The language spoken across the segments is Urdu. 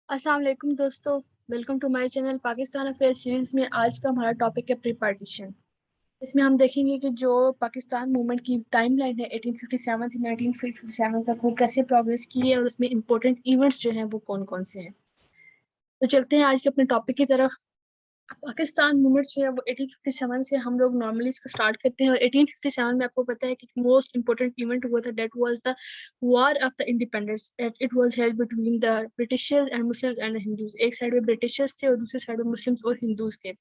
السلام علیکم دوستو، welcome to my channel Pakistan affair series میں آج کا ہمارا ٹاپک ہے پری پارٹیشن۔ اس میں ہم دیکھیں گے کہ جو پاکستان موومنٹ کی ٹائم لائن ہے 1857 سے 1957 تک وہ کیسے پروگریس کی ہے اور اس میں امپورٹنٹ ایونٹس جو ہیں وہ کون کون سے ہیں۔ تو چلتے ہیں آج کے اپنے ٹاپک کی طرف۔ پاکستان موومنٹ جو ہے وہ 1857 سے ہم لوگ نارملی اس کو اسٹارٹ کرتے ہیں، اور 1857 میں آپ کو پتا ہے کہ موسٹ امپورٹنٹ ایونٹ ہوا تھا، that was the war of the independence, it was held between the Britishers and Muslims and Hindus. ایک سائڈ میں برٹشرز تھے اور دوسری سائڈ میں مسلمز اور ہندوز تھے۔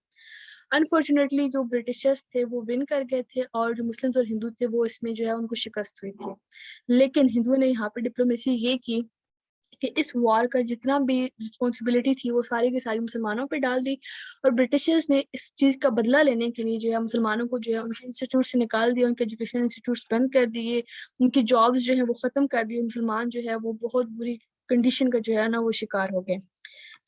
انفارچونیٹلی جو برٹشرز تھے وہ ون کر گئے تھے، اور جو مسلمز اور ہندو تھے وہ اس میں جو ہے ان کو شکست ہوئی تھی۔ لیکن ہندوؤں نے یہاں پہ ڈپلومیسی یہ کی کہ اس وار کا جتنا بھی رسپانسبلٹی تھی وہ ساری کی ساری مسلمانوں پہ ڈال دی، اور برٹشرز نے اس چیز کا بدلہ لینے کے لیے جو ہے مسلمانوں کو جو ہے ان کے انسٹیٹیوٹ سے نکال دیا، ان کے ایجوکیشن انسٹیٹیوٹس بند کر دیے، ان کی جابس جو ہیں وہ ختم کر دیے۔ مسلمان جو ہے وہ بہت بری کنڈیشن کا جو ہے نا وہ شکار ہو گئے۔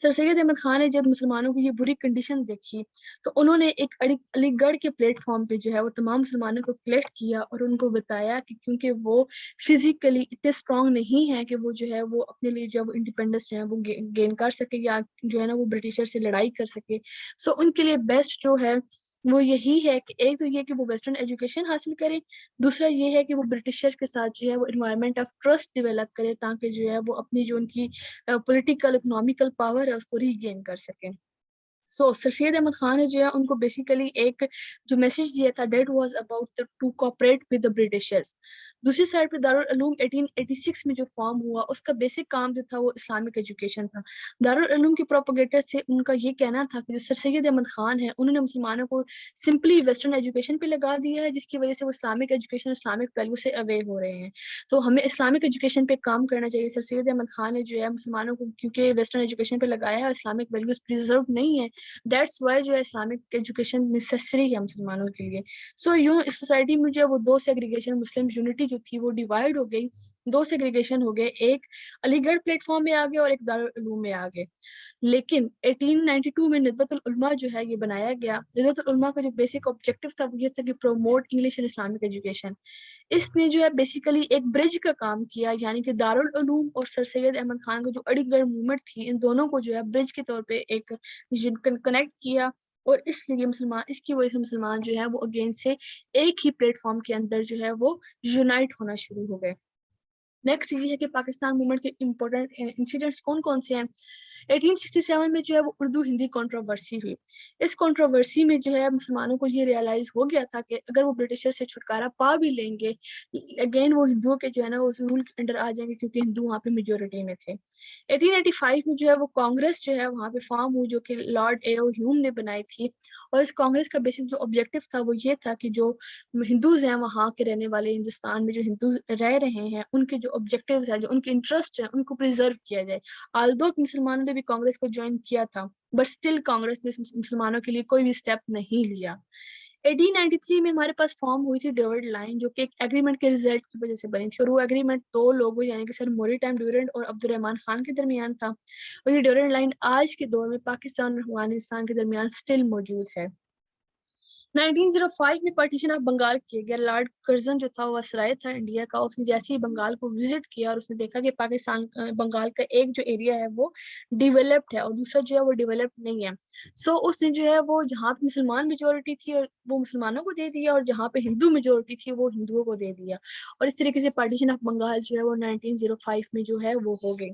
سر سید احمد خان نے جب مسلمانوں کی یہ بری کنڈیشن دیکھی تو انہوں نے ایک علی گڑھ کے پلیٹ فارم پہ جو ہے وہ تمام مسلمانوں کو کلیکٹ کیا اور ان کو بتایا کہ کیونکہ وہ فزیکلی اتنے اسٹرانگ نہیں ہے کہ وہ جو ہے وہ اپنے لیے جو انڈیپینڈنس جو ہے وہ گین کر سکے یا جو ہے نا وہ برٹشر سے لڑائی کر سکے، سو ان کے لیے بیسٹ جو ہے وہ یہی ہے کہ ایک تو یہ کہ وہ ویسٹرن ایجوکیشن حاصل کرے، دوسرا یہ ہے کہ وہ برٹشر کے ساتھ جو ہے وہ انوائرمنٹ آف ٹرسٹ ڈیولپ کرے تاکہ جو ہے وہ اپنی جو ان کی پولیٹیکل اکنامیکل پاور ہے اس کو ری گین کر سکیں۔ سو سر سید احمد خان نے جو ہے ان کو بیسیکلی ایک جو میسج دیا تھا that was about to cooperate with the Britishers. دوسری سائڈ پہ دارالعلوم 1886 میں جو فارم ہوا اس کا بیسک کام جو تھا وہ اسلامک ایجوکیشن تھا۔ دارالعلوم کے پروپیگیٹرز تھے، ان کا یہ کہنا تھا کہ جو سر سید احمد خان ہے انہوں نے مسلمانوں کو سمپلی ویسٹرن ایجوکیشن پہ لگا دیا ہے، جس کی وجہ سے وہ اسلامک ایجوکیشن اسلامک ویلیو سے اوے ہو رہے ہیں، تو ہمیں اسلامک ایجوکیشن پہ کام کرنا چاہیے۔ سر سید احمد خان نے جو ہے مسلمانوں کو کیونکہ ویسٹرن ایجوکیشن پہ لگایا ہے اور اسلامک ویلیوز پریزرو نہیں ہے، دیٹس وائی جو ہے اسلامک ایجوکیشن نیسیسری ہے مسلمانوں کے لیے۔ سو یوں اس سوسائٹی میں جو ہے وہ دو سیگریگیشن مسلم یونٹی جو تھی وہ ڈیوائڈ ہو گئی، دو سیگریگیشن ہو گئے، ایک علی گڑھ پلیٹ فارم میں آ گئے اور ایک دارالعلوم میں آ گئے۔ لیکن 1892 میں ندوۃ العلماء جو ہے یہ بنایا گیا۔ ندوۃ العلماء کا جو بیسک آبجیکٹو تھا وہ یہ تھا کہ promote English and Islamic education. اس نے جو ہے بیسیکلی ایک برج کا کام کیا، یعنی کہ دارالعلوم اور سر سید احمد خان کا جو علی گڑھ موومنٹ تھی ان دونوں کو جو ہے برج کے طور پہ ایک کنیکٹ کیا، اور اس لیے مسلمان اس کی وجہ سے مسلمان جو ہے وہ اگین سے ایک ہی پلیٹ فارم کے اندر جو ہے وہ یونائٹ ہونا شروع ہو گئے۔ نیکسٹ یہ ہے کہ پاکستان موومنٹ کے امپورٹنٹ انسیڈنٹس کون کون سے ہیں۔ 1867 میں جو ہے وہ اردو ہندی کنٹروورسی ہوئی۔ اس کنٹروورسی میں جو ہے مسلمانوں کو یہ ریئلائز ہو گیا تھا کہ اگر وہ برٹشر سے چھٹکارا پا بھی لیں گے اگین وہ ہندوؤں کے جو ہے نا اس رول کے انڈر آ جائیں گے، کیونکہ ہندو وہاں پہ میجورٹی میں تھے۔ 1885 میں جو ہے وہ کانگریس جو ہے وہاں پہ فارم ہوئی، جو کہ لارڈ اے او ہیوم نے بنائی تھی، اور اس کانگریس کا بیسک جو آبجیکٹو تھا وہ یہ تھا کہ جو ہندوز ہیں وہاں کے رہنے والے، ہندوستان میں جو ہندوز رہ رہے ہیں، ان کے جو آبجیکٹیوز ہیں، جو ان کے انٹرسٹ ہیں، ان کو پریزرو کیا جائے۔ آلدو مسلمانوں نے بھی کانگریس کو جوائن کیا تھا، بٹ اسٹل کانگریس نے مسلمانوں کے لیے کوئی بھی اسٹیپ نہیں لیا۔ 1893 میں ہمارے پاس فارم ہوئی تھی ڈیوڈ لائن، جو کہ ایک ایگریمنٹ کے ریزلٹ کی وجہ سے بنی تھی، اور وہ ایگریمنٹ دو لوگوں یعنی کہ سر موری ٹائم ڈیورنٹ اور عبد الرحمان خان کے درمیان تھا، اور یہ ڈیوڈ لائن آج کے دور میں پاکستان اور افغانستان کے درمیان اسٹل موجود ہے۔ 1905 میں پارٹیشن آف بنگال کیا گیا۔ لارڈ کرزن جو تھا وہ وسرائے تھا انڈیا کا، اس نے جیسے ہی بنگال کو وزٹ کیا اور اس نے دیکھا کہ پاکستان بنگال کا ایک جو ایریا ہے وہ ڈیولپڈ ہے اور دوسرا جو ہے وہ ڈیولپڈ نہیں ہے، سو اس نے جو ہے وہ جہاں پہ مسلمان میجورٹی تھی اور وہ مسلمانوں کو دے دیا، اور جہاں پہ ہندو میجورٹی تھی وہ ہندوؤں کو دے دیا، اور اس طریقے سے پارٹیشن آف بنگال جو ہے وہ 1905 میں جو ہے وہ ہو گئی۔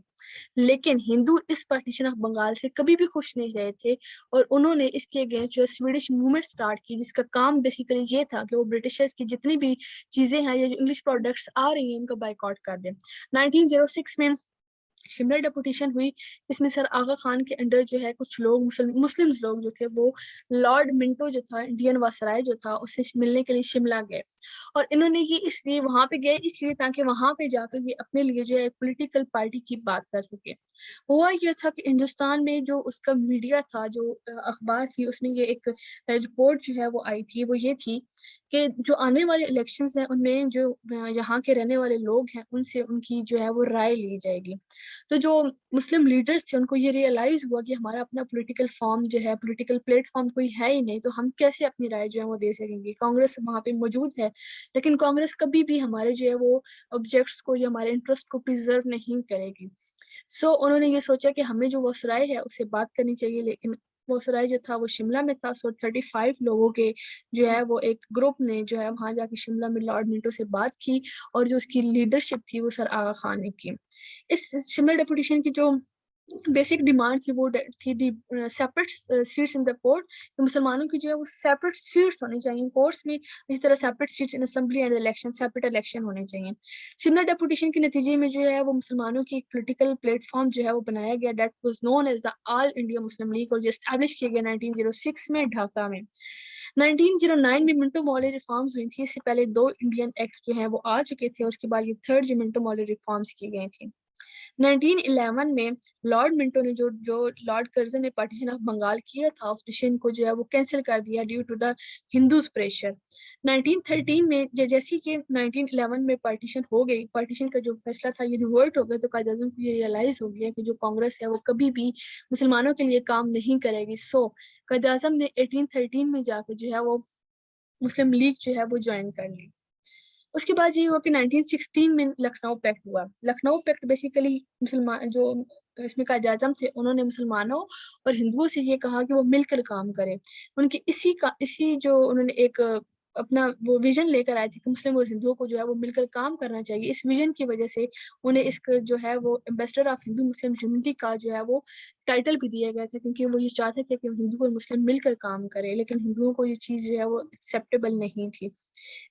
لیکن ہندو اس پارٹیشن آف بنگال سے کبھی بھی خوش نہیں رہے تھے، اور انہوں نے اس کے اگینسٹ جو سویڈش موومنٹ سٹارٹ کی، جس کا کام بیسیکلی یہ تھا کہ وہ برٹشرز کی جتنی بھی چیزیں ہیں یا جو انگلش پروڈکٹس آ رہی ہیں ان کا بائیکاٹ کر دیں۔ 1906 میں شملہ ڈیپوٹیشن ہوئی، اس میں سر آغا خان کے انڈر جو ہے کچھ لوگ مسلم لوگ جو تھے وہ لارڈ منٹو جو تھا انڈین واسرائے جو تھا اس سے ملنے کے لیے شملہ گئے، اور انہوں نے یہ اس لیے وہاں پہ گئے اس لیے تاکہ وہاں پہ جا کر یہ اپنے لیے جو ہے ایک پولیٹیکل پارٹی کی بات کر سکے۔ ہوا یہ تھا کہ ہندوستان میں جو اس کا میڈیا تھا، جو اخبار تھی، اس میں یہ ایک رپورٹ جو ہے وہ آئی تھی، وہ یہ تھی کہ جو آنے والے الیکشنز ہیں ان میں جو یہاں کے رہنے والے لوگ ہیں ان سے ان کی جو ہے وہ رائے لی جائے گی۔ تو جو مسلم لیڈرز تھے ان کو یہ ریئلائز ہوا کہ ہمارا اپنا پولیٹیکل فارم جو ہے، پولیٹیکل پلیٹ فارم کوئی ہے ہی نہیں، تو ہم کیسے اپنی رائے جو ہے وہ دے سکیں گے۔ کانگریس وہاں پہ موجود ہے لیکن کانگریس کبھی بھی ہمارے جو ہے وہ آبجیکٹس کو یا ہمارے انٹرسٹ کو پریزرو نہیں کرے گی. سو انہوں نے یہ سوچا کہ ہمیں جو وہ سرائے ہے اس سے بات کرنی چاہیے، لیکن وہ سرائے جو تھا وہ شملہ میں تھا. سو 35 لوگوں کے جو ہے وہ ایک گروپ نے جو ہے وہاں جا کے شملہ میں لارڈ منٹو سے بات کی، اور جو اس کی لیڈرشپ تھی وہ سر آغا خان نے کی. اس شملہ ڈیپوٹیشن کی جو بیسک ڈیمانڈ تھی وہ تھی the separate seats in the court. مسلمانوں کی جو ہے وہ سیپریٹ سیٹس ہونی چاہیے کورٹس میں، اسی طرح separate seats in assembly and election, separate election ہونے چاہیے. شملہ ڈیپوٹیشن کے نتیجے میں جو ہے وہ مسلمانوں کی ایک پولیٹیکل پلیٹ فارم جو ہے وہ بنایا گیا، that was known as the All India Muslim League, اور جو اسٹیبلش کیا گیا 1906 میں ڈھاکہ میں. 1909 میں منٹو مولے ریفارمز ہوئی تھی. اس سے پہلے 2 انڈین ایکٹ جو ہیں وہ آ چکے تھے، اور اس کے بعد یہ تھرڈ جو منٹو مولے ریفارمز کی گئی تھی. 1911 میں لارڈ منٹو نے جو لارڈ کرزن نے پارٹیشن آف بنگال کیا تھا، اس ڈیسیژن کو جو ہے وہ کینسل کر دیا due to the Hindus pressure. 1913 میں جیسے کہ 1911 میں پارٹیشن ہو گئی، پارٹیشن کا جو فیصلہ تھا یہ ریورٹ ہو گیا، تو قائد اعظم کو یہ ریئلائز ہو گیا کہ جو کانگریس ہے وہ کبھی بھی مسلمانوں کے لیے کام نہیں کرے گی. سو قائد اعظم نے 1813 میں جا کے جو ہے وہ مسلم لیگ جو ہے وہ جوائن کر لی. اس کے بعد یہ ہوا کہ 1916 میں لکھنؤ پیکٹ ہوا. لکھنؤ پیکٹ بیسیکلی مسلمان جو اس میں قائد اعظم تھے انہوں نے مسلمانوں اور ہندوؤں سے یہ کہا کہ وہ مل کر کام کریں. ان کی اسی جو انہوں نے ایک اپنا وہ ویژن لے کر آئے تھے کہ مسلم اور ہندوؤں کو جو ہے وہ مل کر کام کرنا چاہیے. اس ویژن کی وجہ سے انہیں اس جو ہے وہ ambassador of Hindu Muslim unity کا جو ہے وہ ٹائٹل بھی دیا گیا تھا، کیونکہ وہ یہ چاہتے تھے کہ ہندو اور مسلم مل کر کام کریں، لیکن ہندوؤں کو یہ چیز جو ہے وہ ایکسیپٹیبل نہیں تھی.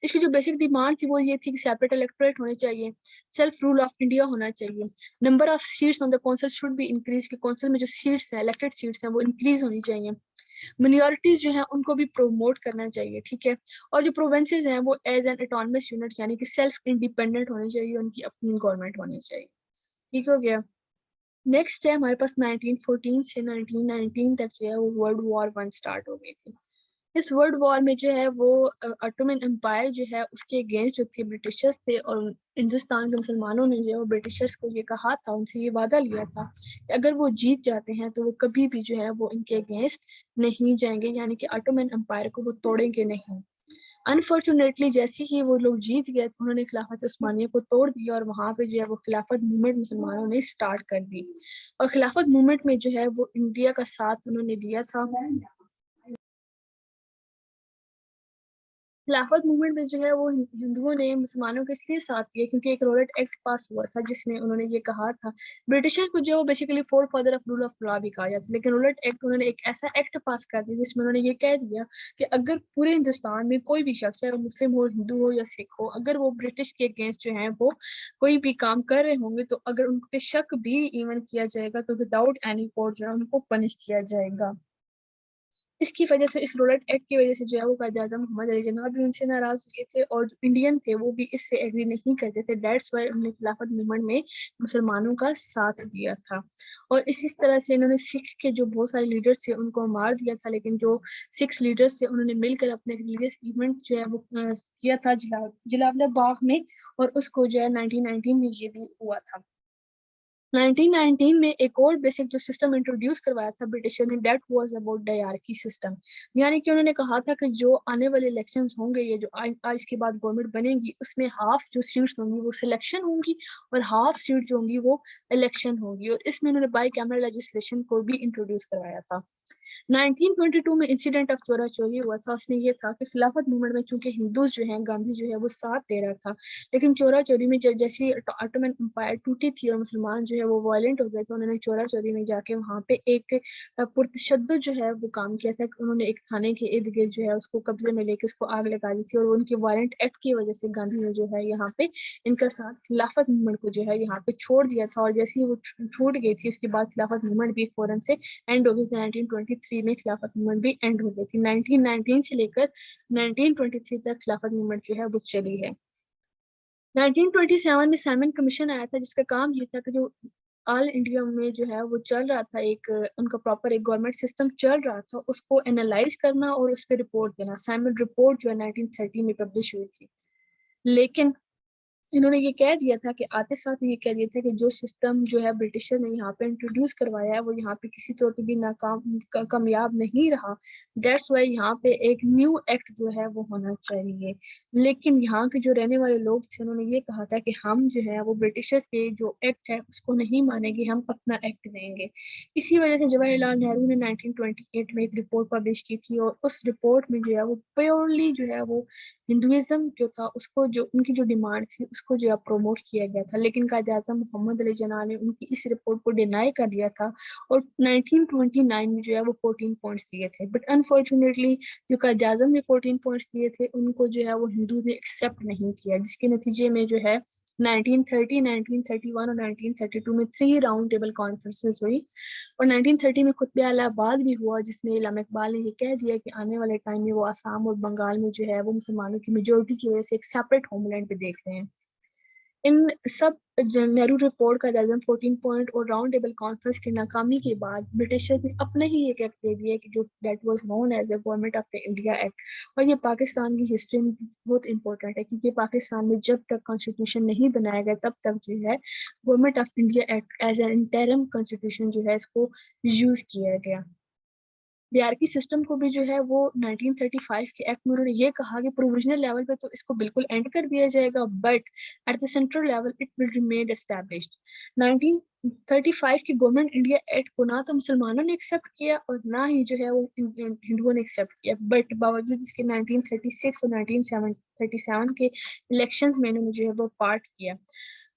اس کی جو بیسک ڈیمانڈ تھی وہ یہ تھی کہ سیپریٹ الیکٹوریٹ ہونے چاہیے، سیلف رول آف انڈیا ہونا چاہیے، number of seats on the council should be increase, کہ کونسل میں جو سیٹس ہیں الیکٹڈ سیٹس ہیں وہ انکریز ہونی چاہیے. منیورٹیز جو ہیں ان کو بھی پروموٹ کرنا چاہیے، ٹھیک ہے. اور جو پروونسز ہیں وہ ایز این اٹانومس یونٹ یعنی کہ سیلف انڈیپینڈنٹ ہونی چاہیے، ان کی اپنی گورنمنٹ ہونی چاہیے. ٹھیک ہو گیا. نیکسٹ ہے ہمارے پاس 1914 سے 1919 تک جو ہے وہ ورلڈ وار 1 اسٹارٹ ہو گئی تھی. اس ورلڈ وار میں جو ہے وہ آٹومن امپائر جو ہے اس کے اگینسٹ جو تھے برٹشرز تھے، اور ہندوستان کے مسلمانوں نے جو ہے وہ برٹشرز کو یہ کہا تھا، ان سے یہ وعدہ لیا تھا کہ اگر وہ جیت جاتے ہیں تو وہ کبھی بھی جو ہے وہ ان کے اگینسٹ نہیں جائیں گے، یعنی کہ آٹومن امپائر کو وہ توڑیں گے نہیں. انفارچونیٹلی جیسے ہی وہ لوگ جیت گئے تو انہوں نے خلافت عثمانیہ کو توڑ دیا، اور وہاں پہ جو ہے وہ خلافت موومنٹ مسلمانوں نے اسٹارٹ کر دی. اور خلافت موومنٹ میں جو ہے وہ انڈیا کا ساتھ انہوں نے دیا تھا. خلافت موومنٹ میں جو ہے وہ ہندوؤں نے مسلمانوں کے اس لیے ساتھ دیا کیونکہ ایک رولٹ ایکٹ پاس ہوا تھا جس میں انہوں نے یہ کہا تھا، برٹشر کو جو basically forefather of rule of law بھی کہا جاتا ہے، لیکن رولٹ ایکٹ انہوں نے ایک ایسا ایکٹ پاس کر دیا جس میں انہوں نے یہ کہہ دیا کہ اگر پورے ہندوستان میں کوئی بھی شخص چاہے وہ مسلم ہو، ہندو ہو یا سکھ ہو، اگر وہ برٹش کے اگینسٹ جو ہیں وہ کوئی بھی کام کر رہے ہوں گے تو اگر ان پہ شک بھی ایون کیا جائے گا تو وداؤٹ اینی کورٹ جو ہے ان کو پنش کیا جائے گا. اس کی وجہ سے اس رولٹ ایکٹ کی وجہ سے جو ہے وہ قائد اعظم محمد علی جناح بھی ان سے ناراض ہوئے تھے، اور جو انڈین تھے وہ بھی اس سے ایگری نہیں کرتے تھے. دیٹس وائی انہوں نے خلافت موومنٹ میں مسلمانوں کا ساتھ دیا تھا. اور اسی طرح سے انہوں نے سکھ کے جو بہت سارے لیڈرز تھے ان کو مار دیا تھا، لیکن جو 6 لیڈرز تھے انہوں نے مل کر اپنے ریلیجیس ایونٹ جو ہے وہ کیا تھا جلاوالہ باغ میں، اور اس کو جو ہے 1919 میں یہ بھی ہوا تھا. 1919 میں ایک اور بیسک جو سسٹم انٹروڈیوس کروایا تھا برٹشر نے، دیٹ واز اباؤٹ ڈائارکی سسٹم، یعنی کہ انہوں نے کہا تھا کہ جو آنے والے الیکشنز ہوں گے، یہ جو آج کے بعد گورنمنٹ بنے گی، اس میں ہاف جو سیٹس ہوں گی وہ سلیکشن ہوں گی اور ہاف سیٹ جو ہوں گی وہ الیکشن ہوگی. اور اس میں انہوں نے بائی کیمرا لیجسلیشن کو بھی انٹروڈیوس کروایا تھا. 1922 میں انسیڈنٹ آف چورا چوری ہوا تھا. اس میں یہ تھا کہ خلافت موومنٹ میں چونکہ ہندوز جو ہیں، گاندھی جو ہے وہ ساتھ دے رہا تھا، لیکن چورا چوری میں جیسی آٹومن امپائر ٹوٹی تھی اور مسلمان جو ہے وہ وائلنٹ ہو گئے تھے، انہوں نے چورا چوری میں جا کے وہاں پہ ایک پرتشدد جو ہے وہ کام کیا تھا. انہوں نے ایک تھانے کے ارد گرد جو ہے اس کو قبضے میں لے کے اس کو آگ لگا دی تھی، اور ان کی وائلنٹ ایکٹ کی وجہ سے گاندھی نے جو ہے یہاں پہ ان کا ساتھ خلافت موومنٹ کو جو ہے یہاں پہ چھوڑ دیا تھا. اور جیسے ہی وہ چھوٹ گئی تھی اس کے بعد خلافت موومنٹ بھی فوراً سے اینڈ ہو گئی تھی. 1923 میں خلافت موومنٹ بھی اینڈ ہو گئی تھی. 1919 سے لے کر 1923 تک خلافت موومنٹ جو ہے وہ چلی ہے. 1927 میں سائمن کمیشن آیا تھا جس کا کام یہ تھا کہ جو آل انڈیا میں جو ہے وہ چل رہا تھا، ایک ان کا پراپر ایک گورنمنٹ سسٹم چل رہا تھا، اس کو انالائز کرنا اور اس پہ رپورٹ دینا. سائمن رپورٹ جو ہے 1930 میں پبلش ہوئی تھی. لیکن انہوں نے یہ کہہ دیا تھا کہ آتے ساتھ یہ کہہ دیا تھا کہ جو سسٹم جو ہے برٹشر نے یہاں پہ انٹروڈیوس کروایا ہے وہ یہاں پہ کسی طور پہ بھی کامیاب نہیں رہا. دیٹس وائی یہاں پہ ایک نیو ایکٹ جو ہے وہ ہونا چاہیے. لیکن یہاں کے جو رہنے والے لوگ تھے انہوں نے یہ کہا تھا کہ ہم جو ہے وہ برٹشرز کے جو ایکٹ ہے اس کو نہیں مانیں گے, ہم اپنا ایکٹ دیں گے. اسی وجہ سے جواہر لال نہرو نے 1928 میں ایک رپورٹ پبلش کی تھی, اور اس رپورٹ میں جو ہے وہ پیورلی جو ہے وہ ہندوازم جو تھا اس کو جو ان کی جو ڈیمانڈ تھی اس کو جو ہے پروموٹ کیا گیا تھا. لیکن قائد اعظم محمد علی جناح نے ان کی اس رپورٹ کو ڈینائی کر دیا تھا, اور 1929 میں جو ہے وہ 14 پوائنٹس دیے تھے. بٹ انفارچونیٹلی جو قائد اعظم نے 14 پوائنٹس دیے تھے ان کو جو ہے وہ ہندو نے ایکسیپٹ نہیں کیا, جس کے نتیجے میں جو ہے 1930, 1931 اور 1932 میں 3 راؤنڈ ٹیبل کانفرنسز ہوئی, اور 1930 میں خطبہ الہ آباد بھی ہوا جس میں علامہ اقبال نے یہ کہہ دیا کہ آنے والے ٹائم میں وہ آسام اور بنگال میں جو ہے وہ مسلمانوں کی میجورٹی کی وجہ سے ایک سیپریٹ ہوم لینڈ پہ دیکھ رہے ہیں. ان سب نہرو رپورٹ کا اعظم 14 پوائنٹ اور راؤنڈ ٹیبل کانفرنس کی ناکامی کے بعد برٹشر نے اپنا ہی ایک ایکٹ دے دیا کہ جو that was known as a government of the India act. اور یہ پاکستان کی ہسٹری میں بہت امپورٹنٹ ہے, کیونکہ پاکستان میں جب تک کانسٹیٹیوشن نہیں بنایا گیا تب تک جو ہے government of India act as an interim constitution جو ہے اس کو یوز کیا گیا. بہار کی سسٹم کو بھی جو ہے وہ 1935 کے ایکٹ میں انہوں نے یہ کہا کہ پروویژنل لیول پہ تو اس کو بالکل اینڈ کر دیا جائے گا, but at the central level it will remain established. 1935 کی گورنمنٹ انڈیا ایکٹ کو نہ تو مسلمانوں نے ایکسیپٹ کیا اور نہ ہی جو ہے وہ ہندوؤں نے ایکسیپٹ کیا, بٹ باوجود اس کے 1936 اور 1937 کے الیکشنز میں انہوں نے جو ہے وہ پارٹ کیا.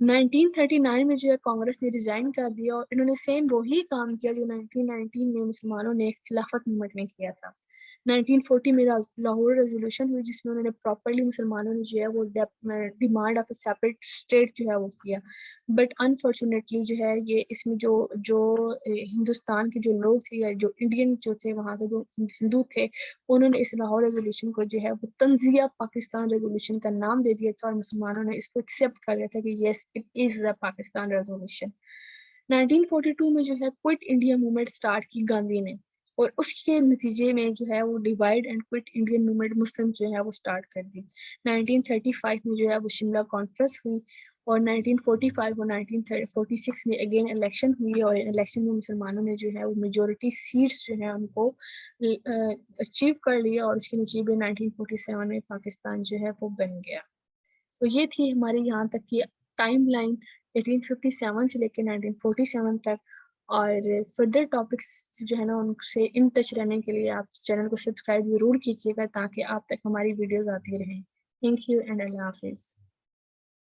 1939 میں جو ہے کانگریس نے ریزائن کر دیا, اور انہوں نے سیم وہی کام کیا جو 1919 میں مسلمانوں نے خلافت موومنٹ میں کیا تھا. 1940 میں لاہور ریزولوشن ہوئی جس میں انہوں نے پراپرلی مسلمانوں نے جو ہے وہ demand of a separate state جو ہے وہ کیا. بٹ انفارچونیٹلی جو ہے یہ اس میں جو ہندوستان کے جو لوگ تھے یا جو انڈین جو تھے وہاں کے جو ہندو تھے انہوں نے اس لاہور ریزولوشن کو جو ہے وہ تنزیہ پاکستان ریزولوشن کا نام دے دیا تھا, اور مسلمانوں نے اس کو ایکسیپٹ کر لیا تھا کہ yes it is the Pakistan resolution. 1942 میں جو ہے کوئٹ انڈیا موومنٹ اسٹارٹ کی گاندھی نے, اور اس کے نتیجے میں جو ہے وہ divide and quit Indian movement مسلم جو ہے وہ اسٹارٹ کر دی. 1935 میں جو ہے وہ شملہ کانفرنس ہوئی, اور 1945 اور 1946 میں اگین الیکشن ہوئی, اور الیکشن میں مسلمانوں نے جو ہے وہ میجورٹی سیٹس جو ہے ان کو اچیو کر لیا, اور اس کے نتیجے 1947 میں پاکستان جو ہے وہ بن گیا. تو یہ تھی ہماری یہاں تک کی ٹائم لائن 1857 سے لے کے 1947 تک, اور فردر ٹاپکس جو ہے نا ان سے ان ٹچ رہنے کے لیے آپ چینل کو سبسکرائب ضرور کیجیے گا تاکہ آپ تک ہماری ویڈیوز آتی رہیں. تھینک یو اینڈ اللہ حافظ.